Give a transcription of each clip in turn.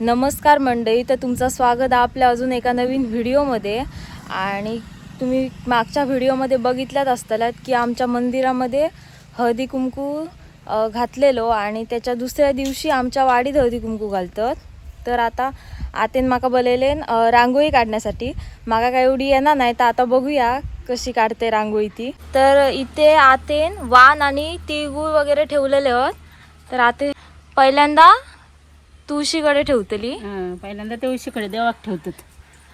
नमस्कार मंडळी, तर तुमचं स्वागत आहे आपल्या अजून एका नवीन व्हिडिओमध्ये. आणि तुम्ही मागच्या व्हिडिओमध्ये बघितल्यात असतालात की आमच्या मंदिरामध्ये हळदी कुंकू घातलेलो आणि त्याच्या दुसऱ्या दिवशी आमच्या वाडीत हळदी कुंकू घालतात. तर आता आतेन माका बोललेले रांगोळी काढण्यासाठी. माका काय एवढी येणार नाही, तर आता बघूया कशी काढते रांगोळी ती. तर इथे आतेन वाण आणि तिळगुळ वगैरे ठेवलेले आहेत. तर आते पहिल्यांदा तुळशीकडे ठेवतली. पहिल्यांदा तुळशीकडे देवाक ठेवतात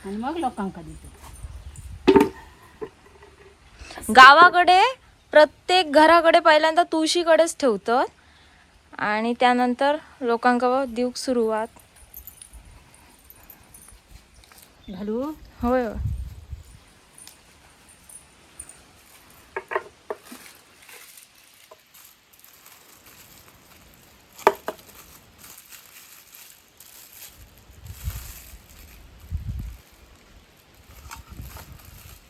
आणि मग लोकांका देतात. गावाकडे प्रत्येक घराकडे पहिल्यांदा तुळशीकडेच ठेवतात आणि त्यानंतर लोकांका दिवक सुरुवात. घालू होय होय.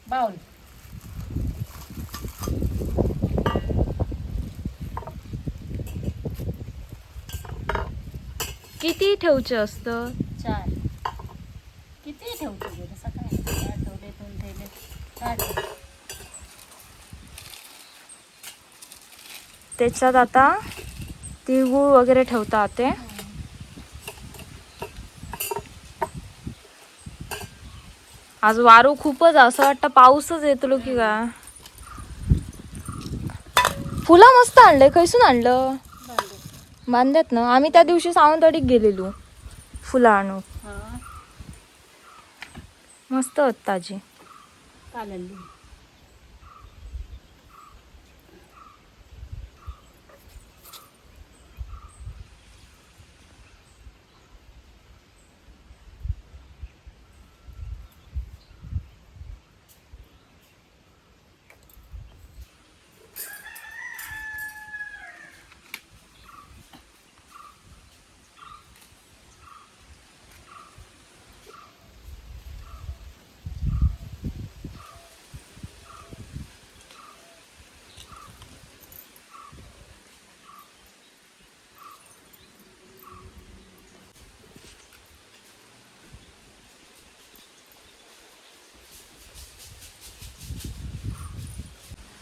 बाऊल किती ठेवचे असतं? 4 किती ठेवतो गे सकाळी ठेवले 2 ठेवले 4. त्याच्यात आता तिळगुळ वगैरे ठेवतात ते. आज वारू खूपच, असं वाटतं पाऊसच येतलो की का. फुलं मस्त आणले. खैसून आणलं? बांधल्यात ना. आम्ही त्या दिवशी सावंतवाडीत गेलेलो फुलं आणू. मस्त होत ताजी. कालंली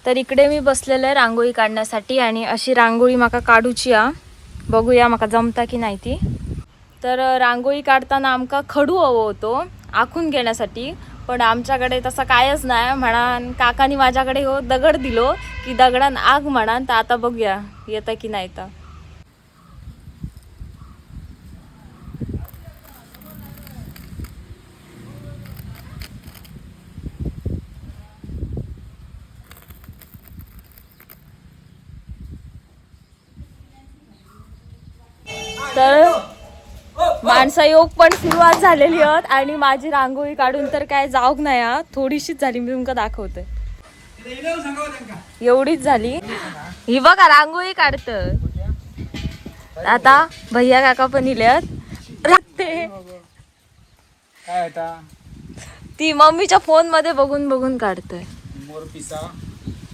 तर इकडे मी बसलेलं आहे रांगोळी काढण्यासाठी आणि अशी रांगोळी माका काढूची आ. बघूया माका जमता की नाही ती. तर रांगोळी काढताना आमका खडू हवं होतो आखून घेण्यासाठी, पण आमच्याकडे तसं कायच नाही. म्हणा काकानी माझ्याकडे हो दगड दिलो की दगडान आग म्हणा. तर आता बघूया येतं की नाही. तर तर माणसा योग पण सुरुवात झालेली आहेत आणि माझी रांगोळी काढून तर काय जाऊक नाही हा. थोडीशीच झाली, मी तुमका दाखवते. एवढीच झाली. ही बघा रांगोळी काढत. आता भैया काका पण इल्यात लागते. ती मम्मीच्या फोन मध्ये बघून बघून काढतोय.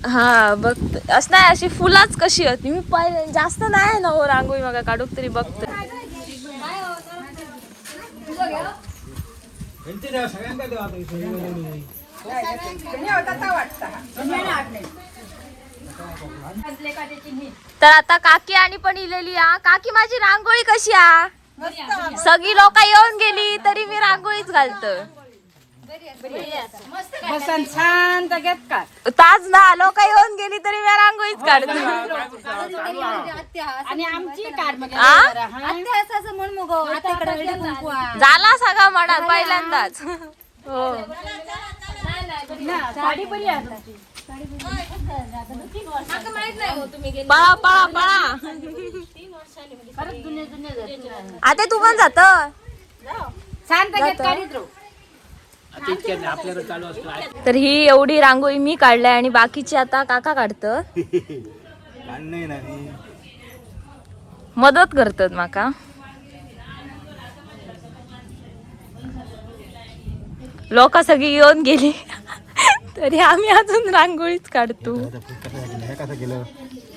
हा बघ असं नाही, अशी फुलाच कशी होती. मी पहिले जास्त नाही ना हो रांगोळी मग काढूक तरी बघतोय. तर आता काकी आणि पण इलेली आ. काकी माझी रांगोळी कशी आ? सगळी लोक येऊन गेली तरी मी रांगोळीच घालतो. बसन छान घेत का ताज ना लोक येऊन गेली तरी मी रांगोळीच काढतो. आणि आमची कार मग झाला सगळा म्हणा पहिल्यांदाच. हो साडी पण पळा पळा पळा. आता तू पण जात छान घेत काढीत राहू. तर ही एवढी रांगोळी मी काढलाय आणि बाकीची आता काका काढतात. मदत करतात माका. लोक सगळी येऊन गेली तरी आम्ही अजून रांगोळीच काढतो.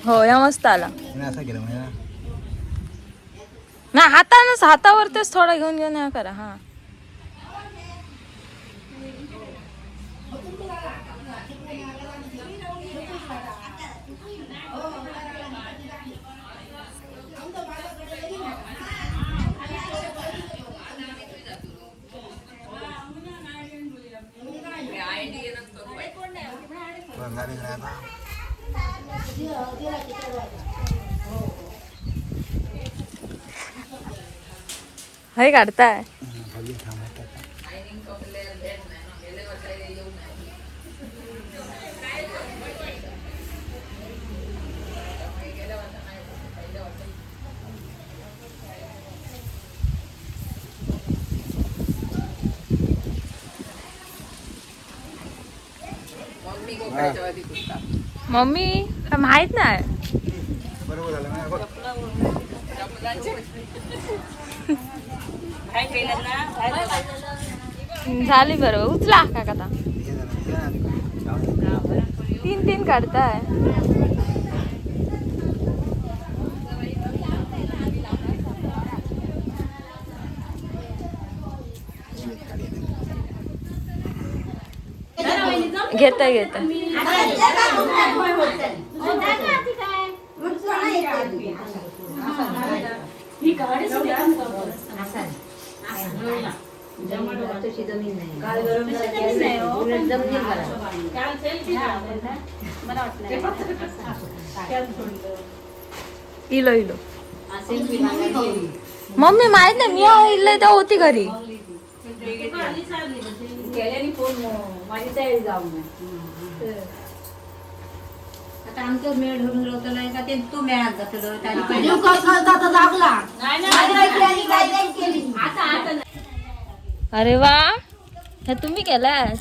हो या मस्त आला. ना हातानच हातावरतीच थोडा घेऊन घेऊन हे करा. हा हे काढताय. मम्मी काय माहित नाही. झाली बरोबर. उचला काका आता. 3 काढताय. घेता घेता इलो इलो. मम्मी माहित नाही. मी इले तर होती घरी. आता आमचं मेळ धरून होतं का ते तू मेळात अरे वा, हे तुम्ही केलाय.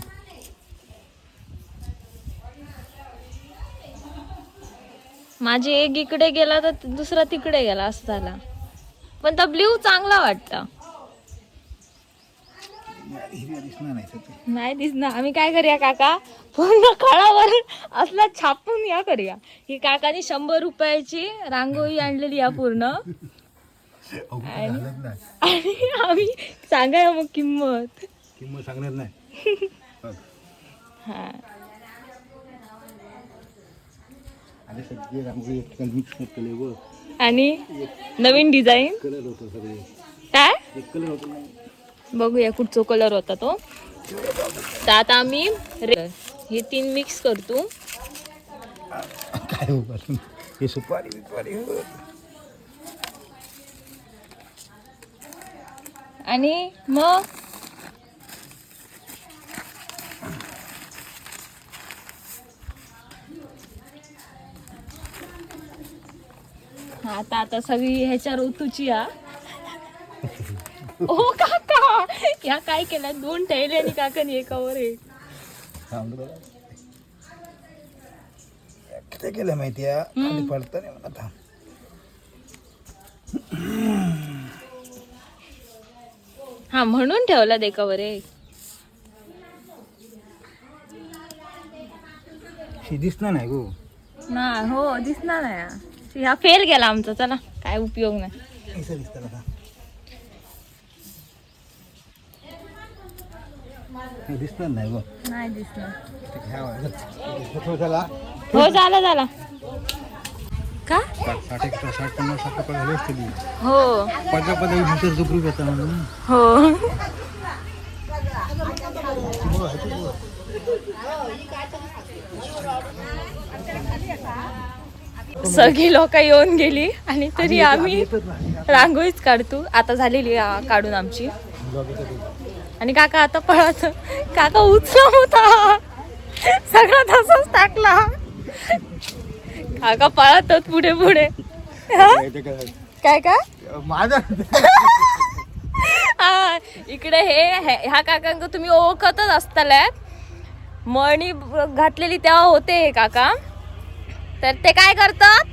माझी एक इकडे गेला तर दुसरा तिकडे गेला असं झाला. पण तो ब्ल्यू चांगला वाटता. नाही दिसणार. आम्ही काय करूया काका, पूर्ण कळावर असला छापून या करूया. ही काकाने 100 रुपयाची रांगोळी आणलेली या पूर्ण. आणि आम्ही सांगाय मग किंमत सांगणार नाही. हा आणि नवीन डिझाईन कलर होतो सगळे. काय एक कलर होतो. बघूया कुठचा कलर होता तो. तर आता आम्ही हे 3 मिक्स करतो. काय हे सुपारी बिपारी. आणि मग आता आता सगळी ह्याच्या ऋतूची. हा ओ काका, या काय केलं. 2 ठेवले आणि काकाने एकावर एक. किती केलं माहिती आहे. खाली पडतं नाही म्हणा. हा म्हणून ठेवला एकावर एक. दिसणार नाही गो. ना हो दिसणार नाही. हा फेल गेला आमचा. चला काय उपयोग नाही. दिसणार नाही गो. नाही दिसणार. झाला हो झाला झाला का. 60-50 रुपये झाले असतील. हो 50 रुपये येतात म्हणून. हो सगळी लोक येऊन गेली आणि तरी आम्ही रांगोळीच काढतो. आता झालेली काढून आमची. आणि काका आता पळत. काका उचला होता सगळा तसाच टाकला. काका पळत पुढे पुढे. काय काय माझा हा इकडे ह्या काकांक तुम्ही ओळखतच असतालात. मणी घातलेली तेव्हा होते हे काका. तर ते काय करतात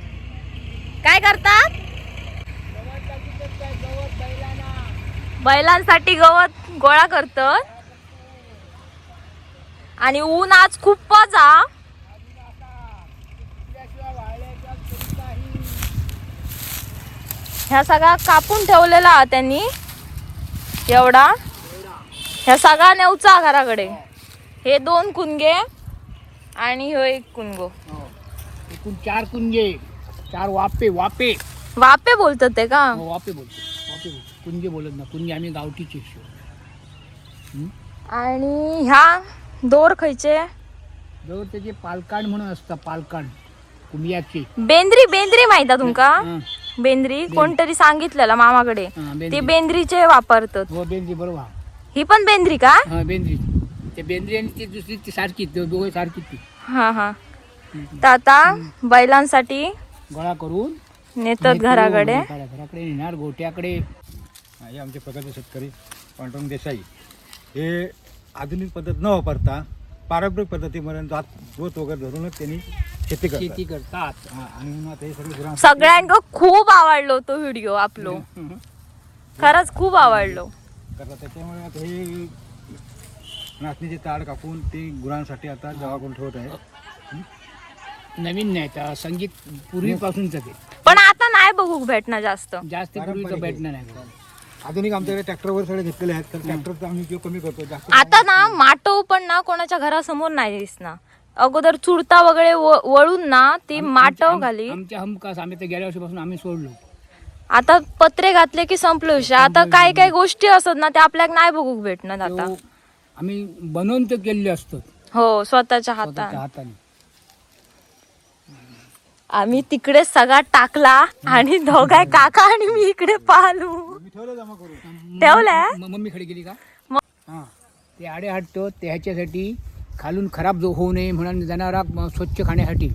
बैलांसाठी गवत गोळा करतात. आणि ऊन आज खूपच. ह्या सगळा कापून ठेवलेला हा त्यांनी एवढा. ह्या सगळा नेऊचा घराकडे. हे 2 कुणगे आणि ह्यो 1 कुणगो. एकूण 4 कुंजे, 4 वापे. वापे बोलतात ते का? वापे बोलतो. कुंजे बोलत ना. कुंजे आम्ही गावठीचे. आणि ह्या दोर खयचे? जवळ त्याचे पालकांड म्हणून असतं. पालकांड कुंभियाचे. बेंद्री माहिती तुमका? हां. बेंद्री कोणतरी सांगितलेला मामाकडे. हां, ते बेंद्री. बेंद्रीचे वापरतात. हो बेंद्री बरोबर. ही पण बेंद्री का? हा बेंद्री. ते बेंद्री आणि ती दुसरी ती सारखी दोघे सारखी ती हा. तर आता बैलांसाठी गोळा करून नेतात घराकडे. घराकडे नेणार गोट्याकडे. हे आमचे प्रगत शेतकरी पांडुरंग देसाई हे आधुनिक पद्धत न वापरता पारंपरिक पद्धतीमध्ये जोत वगैरे धरूनच त्यांनी शेती शेती करतात. करतात. आणि म्हणून आता हे सगळे गुरांसाठी सगळ्यांना खूप आवडलो तो व्हिडिओ आपलो. खरंच खूप आवडलो. करतात. त्याच्यामुळे आता हे नाचणीचे ताड कापून ते गुरांसाठी आता जमा करून ठेवत आहे. नवीन नाही तर संगीत पूर्वीपासूनच ते पण आता नाही बघू भेटणं जास्त. जास्त पूर्वीचं भेटणं नाही. आधुनिक आमच्याकडे ट्रॅक्टरवर सगळे घेतलेले आहेत. तर ट्रॅक्टरचा आम्ही उपयोग कमी करतो. जास्त आता ना माटव पण ना कोणाच्या घरासमोर नाही दिसणार. अगोदर चुरता वगैरे वळून ना ती माटव घाली. आमच्या हमखास आम्ही तर गेल्या वर्षीपासून आम्ही सोडलो. आता पत्रे घातले की संपलो विषय. आता काय गोष्टी असत ना त्या आपल्याला नाही बघू भेटणार आता. तो आम्ही बनवून तर केलेले असतो हो स्वतःच्या स्वतःच्या हाताने. हाताने. आम्ही तिकडे सगळा टाकला आणि दोघाय काका आणि मी इकडे पाहलो. मी ठेवलं जमा करून. ठेवलंय? मम्मी खडी गेली का? मग- हा ते आडे हटतो त्याच्यासाठी खालून खराब जो होऊ नये म्हणून जनावराक स्वच्छ खाण्यासाठी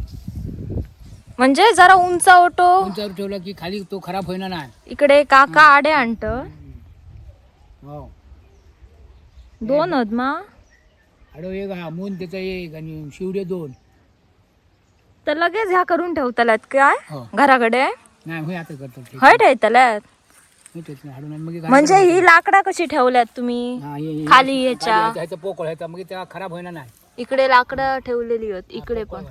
म्हणजे जरा उंच ओटो उंचावर ठेवला की खाली तो खराब होईना नाही. इकडे काका आडे आणत. हो 2 अदमा आडो एक हा मून त्याचा एक आणि शिवडे 2. तर लगेच ह्या करून ठेवतल्यात काय हो घराकडे? नाही होय आता करतो ते. हय ठेवतल्यात. होय तेच नाही, हाडून आणि मग हे म्हणजे ही लाकडा कशी ठेवल्यात तुम्ही? हा, हे खाली ह्याच्या ह्याचं पोकळ ह्याचा मग त्या खराब होईना नाही. इकडे लाकडं ठेवलेली आहेत. इकडे पण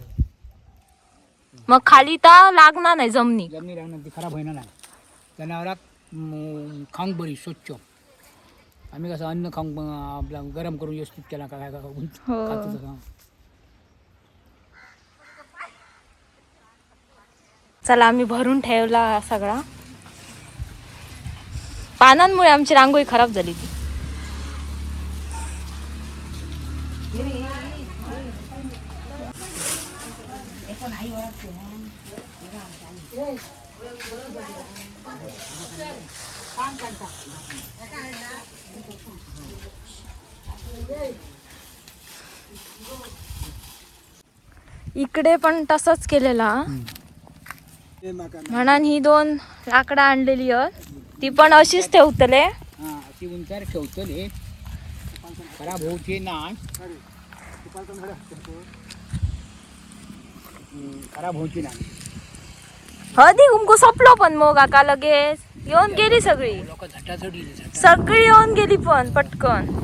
मग खाली तर लागणार नाही जमनी. जमिनी राहणार ती खराब होईना नाही. जनावराक खाऊन बरी स्वच्छ. आम्ही कसं अन्न खाऊन आपला गरम करून व्यवस्थित केला काय हो. खातो तसं. चला आम्ही भरून ठेवला हा सगळा. पानांमुळे आमची रांगोळी खराब झाली ती. इकडे पण तसंच केलेला. म्हणून ही 2 लाकडं आणलेली आहेत. ती पण अशीच ठेवतले. हा अशी उंचार ठेवतले खराब होऊचे नाही. खराब होऊची नाही. हळदी कुंकू संपलो पण मग काका लगेच येऊन गेली सगळी. लोक झटाझटी सगळी येऊन गेली पण पटकन.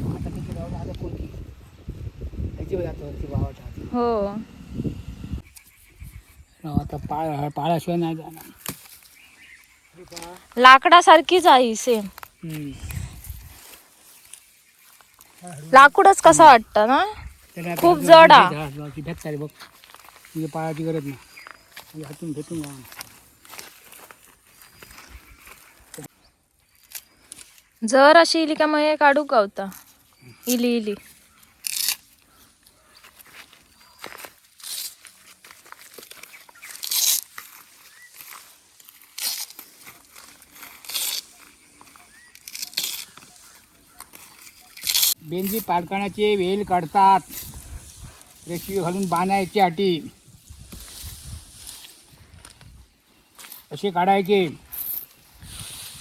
हो आता पाळाशिवाय नाही जाणार. लाकडासारखीच आहे सेम. लाकूडच कसं वाटतं ना. खूप जड आहे. भेटताय बघ म्हणजे पाळाची गरज नाही. हातून भेटून जर अशी इली का मग हे काढू का होता. इली बेंजी पालकाणाचे वेल काढतात. रेशवी घालून बांधायचे हाटी असे काढायचे.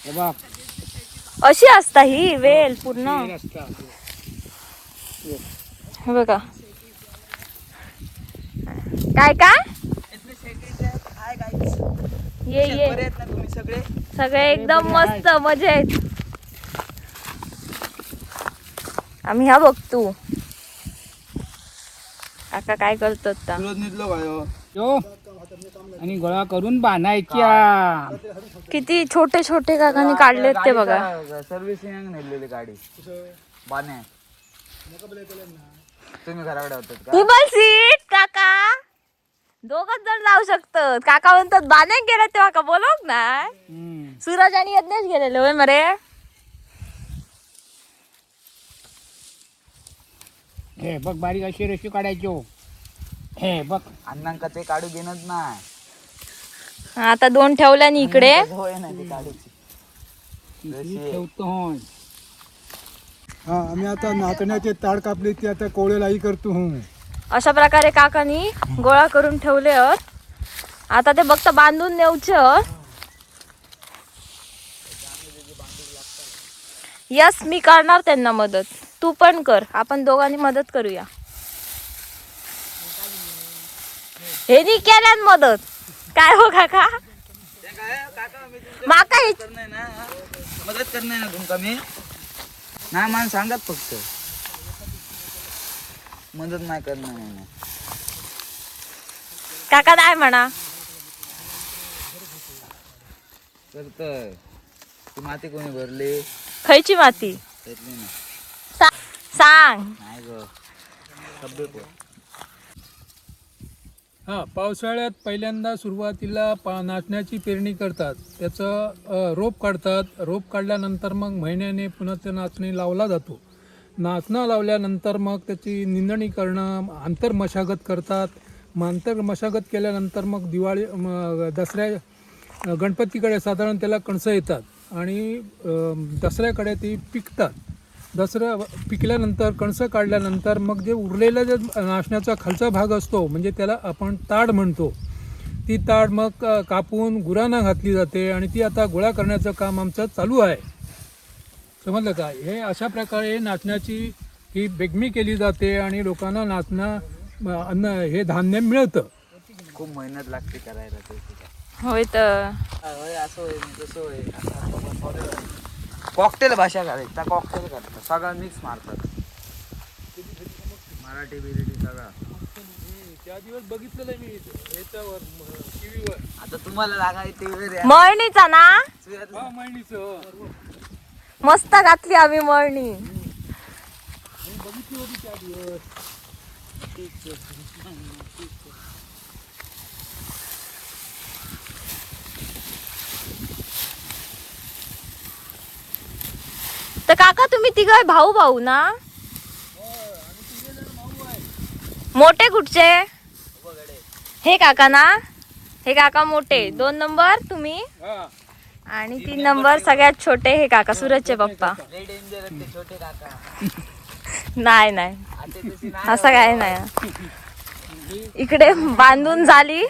हे बघ अशी असता ही वेल पूर्ण. वेल असतात. हे बघा काय ये सगळे एकदम मस्त मजेत. आम्ही ह्या बघतो काका काय करतात. यो आणि गोळा करून बांधायच्या. किती छोटे छोटे काकांनी काढलेत ते बघा. सर्व्हिसिंग नेलेली गाडी बाने तुम्ही घराकडे होतात का? डबल सीट काका दोघच जण जाऊ शकतात. काका म्हणतात बाने गेले तेव्हा का बोलवक नाही. सूरज आणि यज्ञेश गेलेले होय मरे. हे बघ बारीक अशी रेषी काढायचो. हे बघ अण्णांका ते काढू घेणच नाही. आता 2 ठेवल्यानी इकडे. होय नाही ते काढायची. किती ठेवतो. हा आम्ही आता नाचण्याचे ताड कापले ते आता कोळेलाई करतो. अशा प्रकारे काकांनी गोळा करून ठेवले आहेत. आता ते फक्त बांधून नेऊचे आहेत. यस मी करणार त्यांना मदत. तू पण कर. आपण दोघांनी मदत करूया. हे नी केल्यान मदत काय हो काका. माका मदत करणार ना तुमका मी नाही मान सांगत फक्त मदत नाही करणार नाही. काका नाही म्हणा. करतोय ती माती कोणी भरली खयची माती त्यातली ना सांग. नाही ग सभ्य कोण. हां पावसाळ्यात पहिल्यांदा सुरुवातीला नाचण्याची पेरणी करतात. त्याचं रोप काढतात. रोप काढल्यानंतर मग महिन्याने पुन्हा ते नाचणी लावला जातो. नाचणं लावल्यानंतर मग त्याची निंदणी करणं आंतर मशागत करतात. मग आंतर मशागत केल्यानंतर मग दिवाळी दसऱ्या गणपतीकडे साधारण त्याला कणसं येतात आणि दसऱ्याकडे ती पिकतात. दसऱ्या पिकल्यानंतर कणसं काढल्यानंतर मग जे उरलेला जे नाचण्याचा खालचा भाग असतो म्हणजे त्याला आपण ताड म्हणतो. ती ताड मग कापून गुरांना घातली जाते आणि ती आता गोळा करण्याचं काम आमचं चालू आहे. समजलं का. हे अशा प्रकारे नाचण्याची ही बेगमी केली जाते आणि लोकांना नाचणं अन्न हे धान्य मिळतं. खूप मेहनत लागते करायला ते. होय तर होय असं होय तसं होय. कॉकटेल भाषा करायची त्या कॉकटेल करतात सगळं मिक्स मारतात मराठी बिराठी सगळं. त्या दिवस बघितलेलं मी याच्यावर टीव्हीवर. आता तुम्हाला लागायचे मळणीचा ना मळणीचं मस्त घातली आम्ही मळणी. बघितली होती त्या दिवस. तर काका तुम्ही तिघ भाऊ भाऊ ना. मोठे कुठचे हे काका ना. हे काका मोठे 2 नंबर तुम्ही आणि 3 नंबर सगळ्यात छोटे हे काका सूरजचे पप्पा. छोटे काका नाही नाही आता तशी असं काय नाही. इकडे बांधून झाली.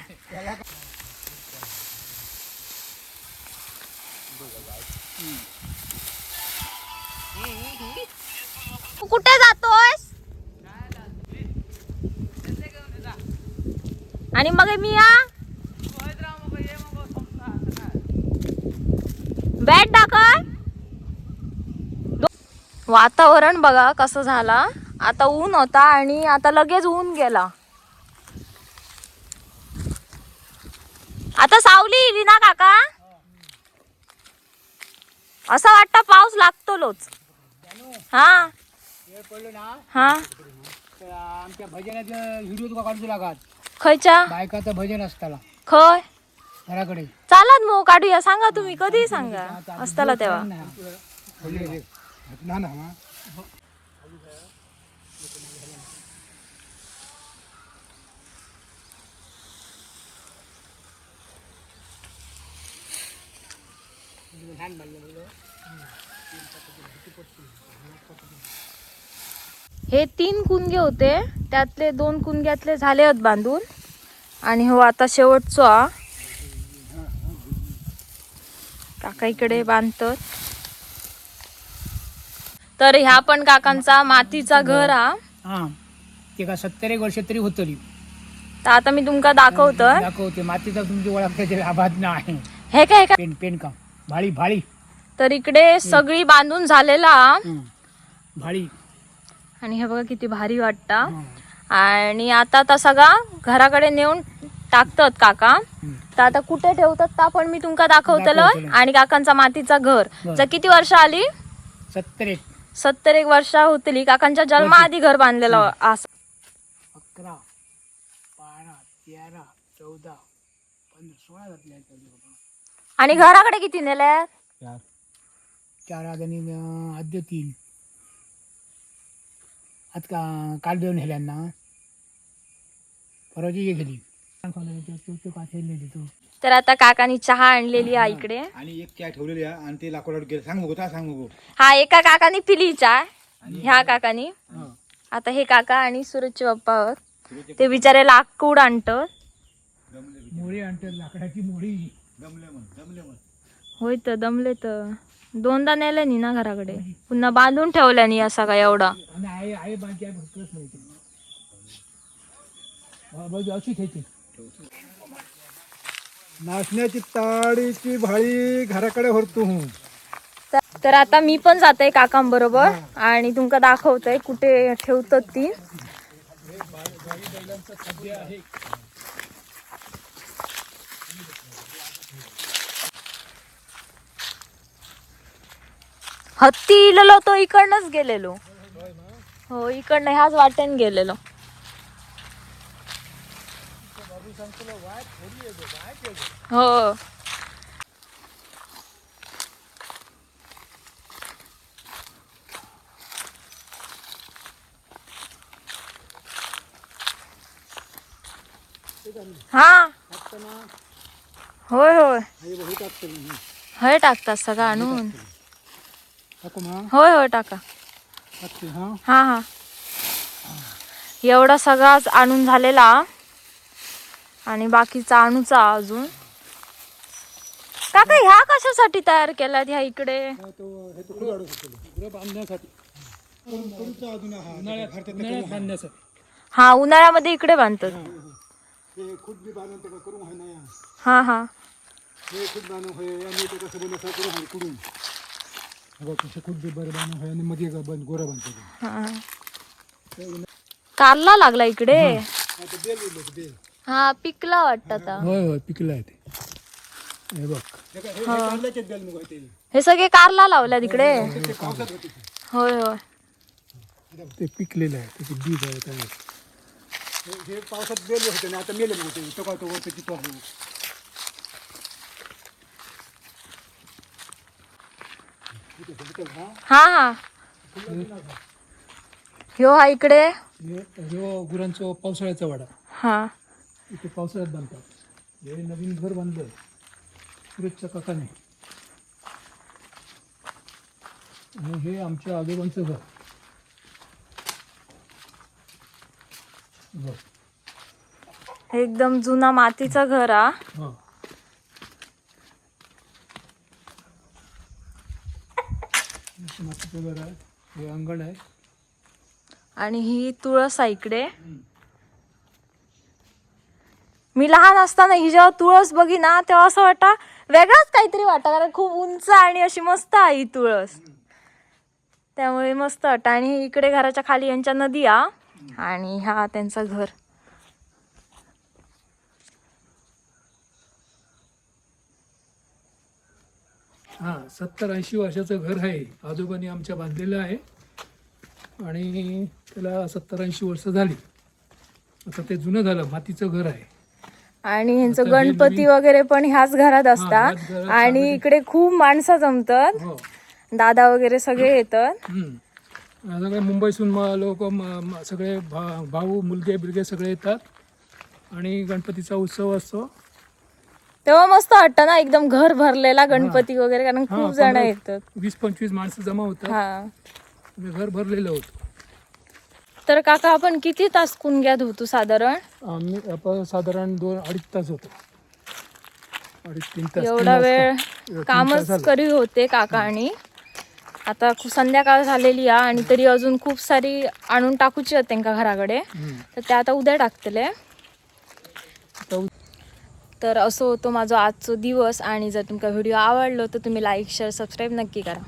तू कुठे जातोस. आणि मग मी या बॅट टाकल. वातावरण बघा कसं झाला. आता ऊन होता आणि आता लगेच ऊन गेला. आता सावली येईल ना काका. असं वाटतं पाऊस लागतोच. हा वेळ पडलो ना हा तर आमच्या भजनाचं व्हिडिओ तुका काढू लागत. खयच्या बायकाचं भजन असताना खय घराकडे चालत मग काढूया. सांगा तुम्ही कधी सांगा असताला तेव्हा. ना ना हे 3 कुंगे होते. त्यातले 2 कुंग्यातले झाले आहेत बांधून आणि हो आता शेवटचा काका इकडे बांधतात. तर ह्या पण काकांचा मातीचा घर हा. हां ते का 70 वर्ष तरी होतली. तर आता मी तुमका दाखवतोय. दाखवते मातीचा तुमची ओळख त्याचे आभात नाही. हे काय का पेन पेन का भाळी भाळी. तर इकडे सगळी बांधून झालेला भाळी. आणि हे बघा किती भारी वाटतं. आणि आता सगळा घराकडे नेऊन टाकतात काका. तर आता कुठे ठेवतात ता पण मी तुमका दाखवतलं. आणि काकांचा मातीचा घर जर किती वर्ष आली 70 वर्ष होतली. काकांच्या जन्माआधी घर बांधलेलं असं. 11, 12, 13, 14, 15, 16 जातले आणि घराकडे किती नेले? 4 आणि आद्य 3 आज काल देऊन नेल्यांना परवाची गेली. तर आता काकांनी चहा आणलेली आहे इकडे. आणि एक चहा ठेवलेली आहे आणि ते लाकडावर गेलं. सांग बघू सांग बघू. हा एका काकानी पिली चहा, ह्या काकानी. आता हे काका आणि सूरजचे पप्पा आहोत. ते बिचारे लाकूड आणतात. मोळी आणतात, लाकडाची मोळी. दमले होय तर दमले तर 2दा नेले नी ना घराकडे. पुन्हा बांधून ठेवल्यानी या सगळा एवढा. आणि आई बांधची आहे भरपूरच माहिती. बाजू अशी घ्यायची. नाचण्याची ताडीची भाळी घराकडे भरतो. तर आता मी पण जाते काकांबरोबर आणि तुमका दाखवतोय कुठे ठेवतात ती. हत्ती इलेलो तो इकडनंच गेलेलो. हो इकडनं ह्याच वाटेन गेलेलो. हो हा होय होय हय टाकतात सगळं आणून. होय होय टाका. हा हा एवढा सगळाच आणून झालेला आणि बाकीचा आणूचा अजून. काका ह्या कशासाठी तयार केल्यात ह्या इकडे? हा उन्हाळ्यामध्ये इकडे बांधतात. हा हा कारला लागला इकडे. हा पिकला वाटत आता. होय होय पिकलं आहे ते. हे बघ हे सगळे कारला लावल्या तिकडे. होय होय ते पिकलेलं आहे. त्याचे बीज आहे काय. हे पावसात बेले होते ना आता मेले नव्हते. हा हा ह्यो हा इकडे. ह्यो गुरांचं पावसाळ्याचा वाडा. हा इथे पावसाळ्यात बांधतात. हे नवीन घर बांधलंय सूरजच्या काकाने. आणि हे आमच्या आजोबांचं घर. बघ. एकदम जुना मातीचा घर हा. हा. मातीचं घर आहे. हे अंगण आहे. आणि ही तुळस आहे इकडे. मी लहान असताना ही जेव्हा तुळस बघी ना तेव्हा असं वाटा वेगळाच काहीतरी वाटा. कारण खूप उंच आणि अशी मस्त आहे ही तुळस. त्यामुळे मस्त वाटतं. आणि इकडे घराच्या खाली यांच्या नदी हा आणि हा त्यांचं घर. हा 70-80 वर्षाचं घर आहे. आजोबांनी आमच्या बांधलेलं आहे आणि त्याला 70-80 वर्ष झाली. आता ते जुनं झालं. मातीचं घर आहे. आणि ह्यांचं आता हे गणपती नवीन- वगैरे पण ह्याच घरात ह्याच असतात. घरात आणि सामाजिक- इकडे खूप माणसं जमतात. हो. दादा वगैरे सगळे येतात. सगळे मुंबईतून लोक सगळे भाऊ मुलगे बिलगे सगळे येतात आणि गणपतीचा उत्सव असतो. तेव्हा मस्त वाटतं ना एकदम घर भरलेला गणपती वगैरे. कारण हा, खूप जण 15 येतात. 20-25 माणसं जमा होतात. हा आणि घर भरलेलं होतं. तर काका आपण किती तास कुंग्यात होतो साधारण? आपण साधारण 2-2.5 तास होतो. 2.5-3 तास. एवढा वेळ कामच करी होते काका. आणि आता संध्याकाळ झालेली आहे आणि तरी अजून खूप सारी आणून टाकूची आहेत त्यांका घराकडे. तर ते आता उद्या टाकतले. तर असं होतं माझं आजचं दिवस. आणि जर तुमका व्हिडिओ आवडलो तर तुम्ही लाईक शेअर सबस्क्राईब नक्की करा.